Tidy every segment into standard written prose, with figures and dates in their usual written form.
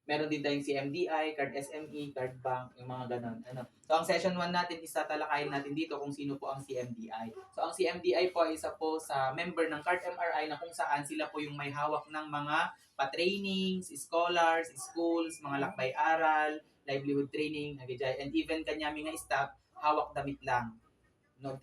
Meron din tayong CMDI, card SME, card bank, yung mga ganon. Ano. So ang session 1 natin is tatalakayin natin dito kung sino po ang CMDI. So ang CMDI po ay isa po sa member ng Card MRI na kung saan sila po yung may hawak ng mga pa-trainings, scholars, schools, mga lakbay-aral, livelihood training, and even kanyami nga staff, hawak damit lang.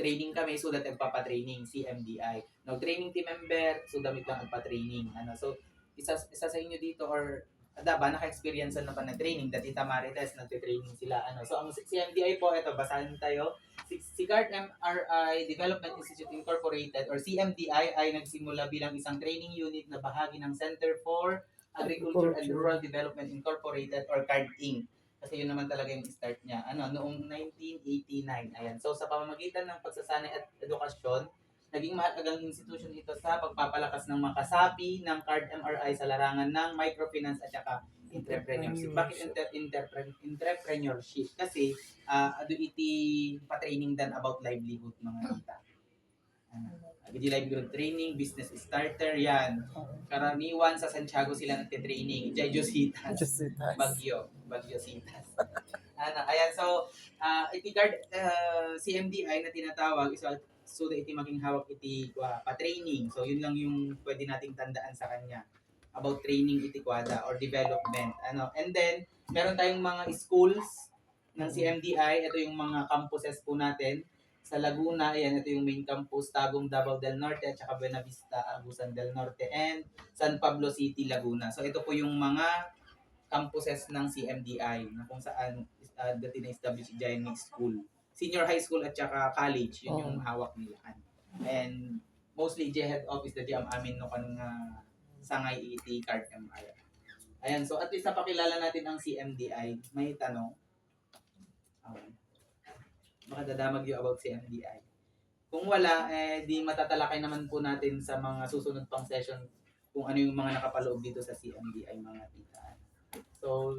Training kami so that nagpapa-training, CMDI. Training team member, so damit lang nagpa-training. So isa sa inyo dito or ba naka-experience na pa ng training dati Tita Marites nagte-training sila so ang CMDI po ito basahin tayo si Card MRI Development Institute Incorporated or CMDI ay nagsimula bilang isang training unit na bahagi ng Center for Agriculture and Rural Development Incorporated or CARD Inc. Kasi yun naman talaga yung start niya noong 1989. Ayan, so sa pamamagitan ng pagsasanay at edukasyon, naging mahalagang institusyon ito sa pagpapalakas ng makasapi ng Card MRI sa larangan ng microfinance at saka entrepreneurship. Bakit entrepreneurship? Kasi ado iti pa-training dan about livelihood mga tita. Livelihood training, business starter, yan. Karaniwan sa Santiago sila nagte-training. Jositas. Bagyo Sitas. Ayan, so iti Card CMDI na tinatawag is so that iti maging hawak iti pa-training. So yun lang yung pwede nating tandaan sa kanya about training iti kwada or development. And then meron tayong mga schools ng CMDI. Ito yung mga campuses po natin. Sa Laguna, ayan, ito yung main campus, Tagum, Davao del Norte, at saka Buena Vista, Agusan del Norte, and San Pablo City, Laguna. So ito po yung mga campuses ng CMDI na kung saan dati na-establish Giant Mix School. Senior high school at saka college, yun yung hawak nila. And mostly head office na ang amin no kanang sangay iti Card MRI. Ayan, so at least napakilala natin ang CMDI. May tanong? Baka dadamag yung about CMDI. Kung wala, di matatalakay naman po natin sa mga susunod pang session kung ano yung mga nakapaloob dito sa CMDI mga tita. So,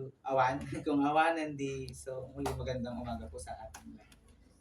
kung awanan di, so muli magandang umaga po sa atin.